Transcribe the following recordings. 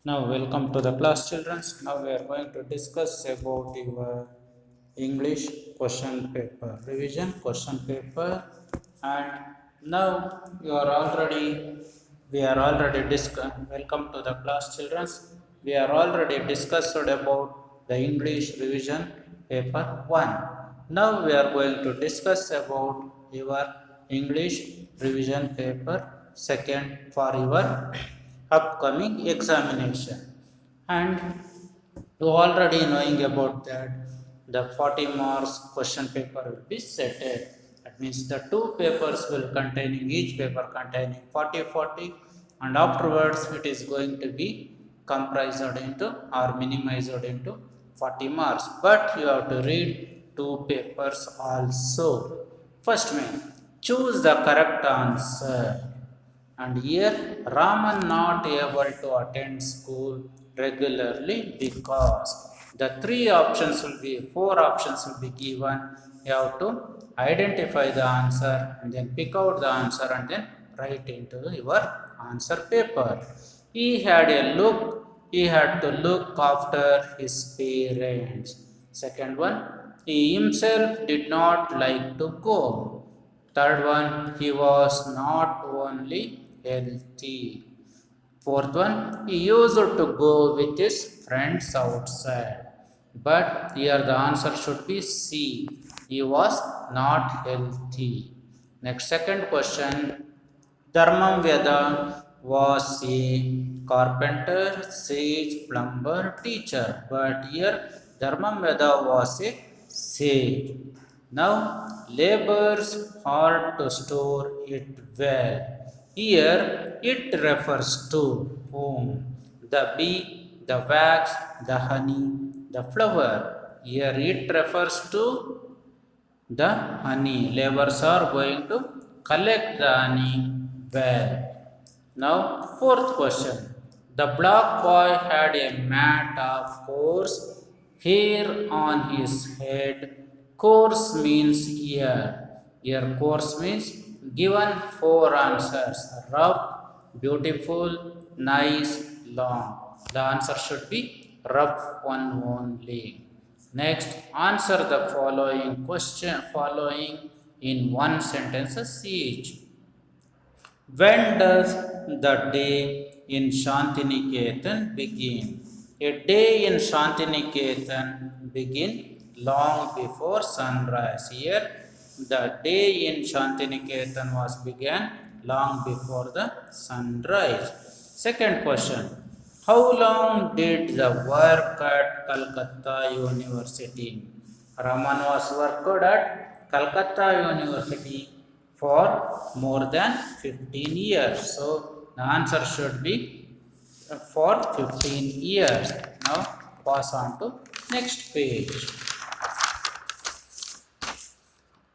Now, welcome to the class, children. Now, we are going to discuss about your English question paper revision question paper, and now you are already we are already discuss. Welcome to the class, children. We are already discussed about the English revision paper one. Now, we are going to discuss about your English revision paper second for your upcoming examination. And you already knowing about that the 40 marks question paper will be setted. That means the two papers will containing each paper containing 40 and afterwards it is going to be comprised into or minimized into 40 marks, but you have to read two papers also. First main, choose the correct answer. And here Raman not able to attend school regularly because the three options will be four options will be given. You have to identify the answer and then pick out the answer and then write into your answer paper. He had to look after his parents. Second one, he himself did not like to go. Third one, he was not only healthy. Fourth one, he used to go with his friends outside. But here the answer should be C. He was not healthy. Next, second question. Dharmam Veda was a carpenter, sage, plumber, teacher. But here Dharmam Veda was a sage. Now, labors hard to store it well. Here, it refers to whom? The bee, the wax, the honey, the flower. Here, it refers to the honey. Laborers are going to collect the honey well. Now, fourth question. The black boy had a mat of coarse hair on his head. Coarse means ear. Here, coarse means given four answers: rough, beautiful, nice, long. The answer should be rough one only. Next, answer the following in one sentence each. When does the day in Shantiniketan begin? A day in Shantiniketan begin long before sunrise. Here, the day in Shantiniketan was began long before the sunrise. Second question. How long did the work at Calcutta University? Raman was worked at Calcutta University for more than 15 years. So the answer should be for 15 years. Now pass on to next page.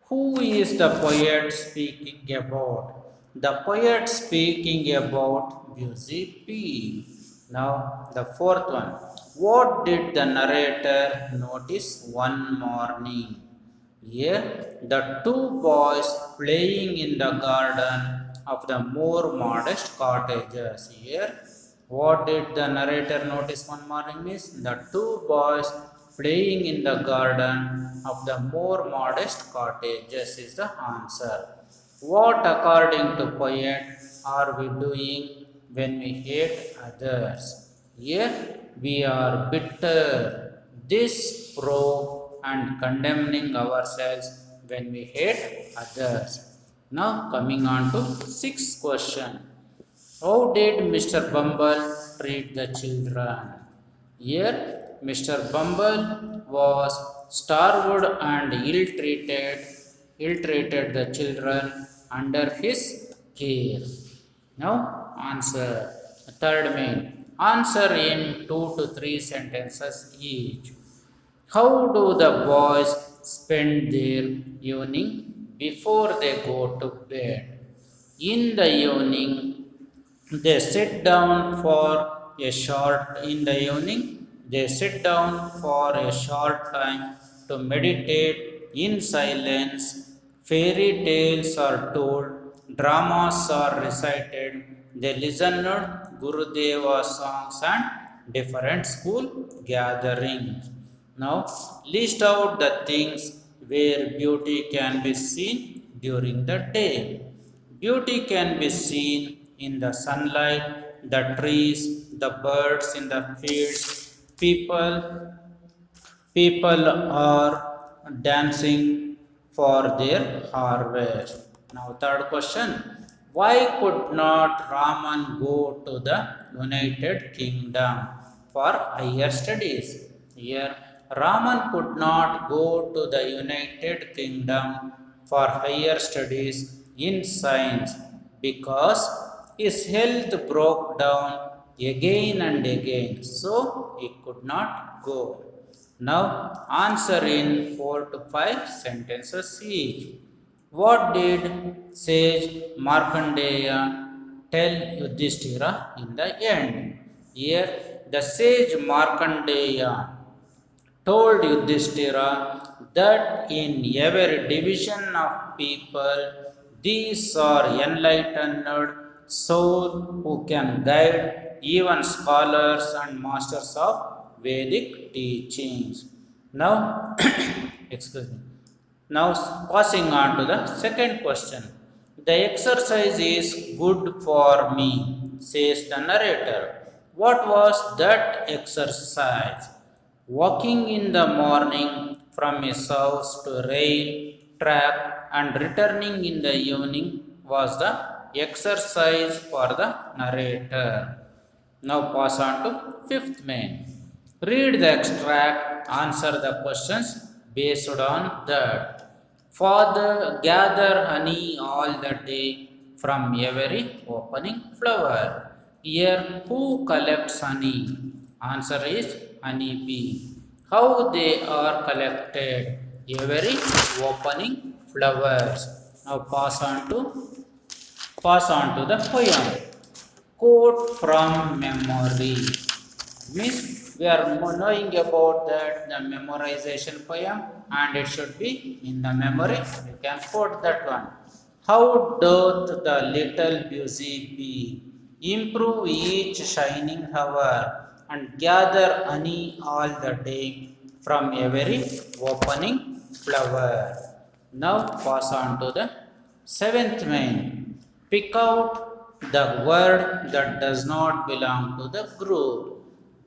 Who is the poet speaking about? The poet speaking about Busy Bee. Now, the fourth one. What did the narrator notice one morning? Here, the two boys playing in the garden of the more modest cottages. Here, what did the narrator notice one morning is the two boys playing in the garden of the more modest cottages is the answer. What, according to poet, are we doing when we hate others? Here we are bitter, this pro and condemning ourselves when we hate others. Now coming on to sixth question. How did Mr. Bumble treat the children? Here, Mr. Bumble was starved and ill-treated the children under his care. Now, answer. Third main. Answer in 2 to 3 sentences each. How do the boys spend their evening before they go to bed? In the evening, they sit down for a short in the evening, they sit down for a short time to meditate in silence. Fairy tales are told, dramas are recited, They listened Gurudeva songs and different school gatherings. Now, list out the things where beauty can be seen during the day. Beauty can be seen in the sunlight, the trees, the birds in the fields, people are dancing for their harvest. Now, third question. Why could not Raman go to the United Kingdom for higher studies? Here, Raman could not go to the United Kingdom for higher studies in science because his health broke down again and again, so he could not go. Now, answer in 4 to 5 sentences each. What did sage Markandeya tell Yudhishthira in the end? Here, the sage Markandeya told Yudhishthira that in every division of people, these are enlightened souls who can guide even scholars and masters of Vedic teachings. Now, excuse me. Now, passing on to the second question. The exercise is good for me, says the narrator. What was that exercise? Walking in the morning from his house to rail track and returning in the evening was the exercise for the narrator. Now pass on to fifth main. Read the extract, answer the questions based on that. Father, gather honey all the day from every opening flower. Here, who collects honey? Answer is honeybee. How they are collected? Every opening flowers. Now pass on to the poem. Quote from memory. Means we are knowing about that the memorization poem and it should be in the memory. You can quote that one. How doth the little busy bee improve each shining hour and gather honey all the day from every opening flower. Now pass on to the seventh main. Pick out the word that does not belong to the group.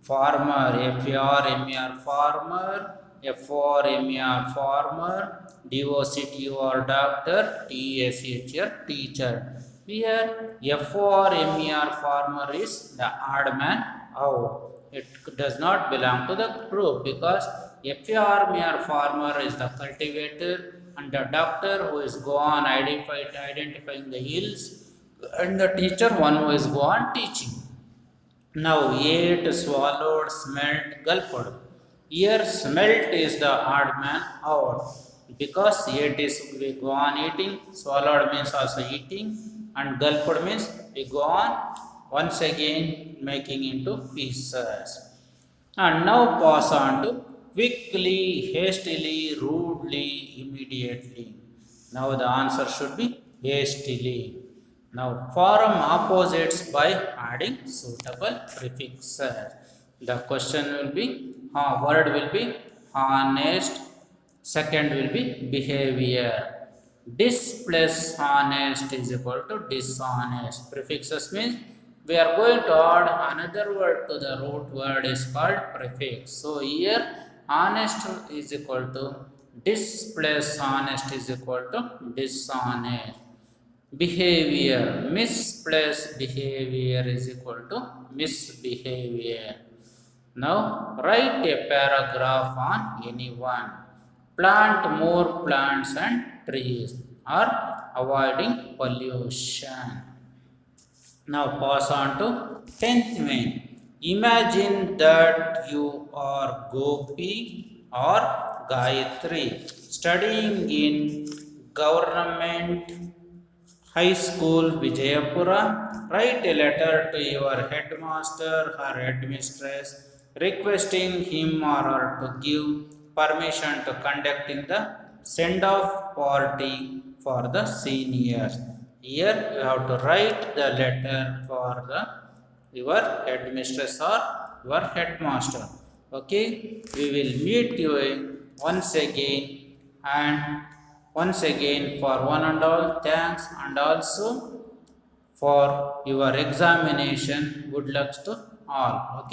Farmer, F-A-R-M-E-R, farmer, F-O-R-M-E-R, farmer, D-O-C-T-O-R, doctor, T-E-S-H-R, teacher. Here, F-O-R-M-E-R, farmer is the odd man out. It does not belong to the group because F-A-R-M-E-R, farmer is the cultivator and the doctor who is go on identifying the hills and the teacher one who is go on teaching. Now, ate, swallowed, smelt, gulped. Here, smelt is the odd man out because ate is we go on eating, swallowed means also eating, and gulped means we go on once again making into pieces. And now pass on to quickly, hastily, rudely, immediately. Now the answer should be hastily. Now form opposites by adding suitable prefixes. The question will be, word will be honest, second will be behavior. Dis plus honest is equal to dishonest. Prefixes means we are going to add another word to the root word is called prefix. So here honest is equal to dis plus honest is equal to dishonest. Behavior, misplaced behavior is equal to misbehavior. Now write a paragraph on anyone. Plant more plants and trees or avoiding pollution. Now pass on to 10th main. Imagine that you are Gopi or Gayatri studying in government high school Vijayapura. Write a letter to your headmaster or headmistress requesting him or her to give permission to conduct in the send-off party for the seniors. Here you have to write the letter for the your headmistress or your headmaster. Okay, we will meet you once again, and once again for one and all thanks, and also for your examination good luck to all. Okay.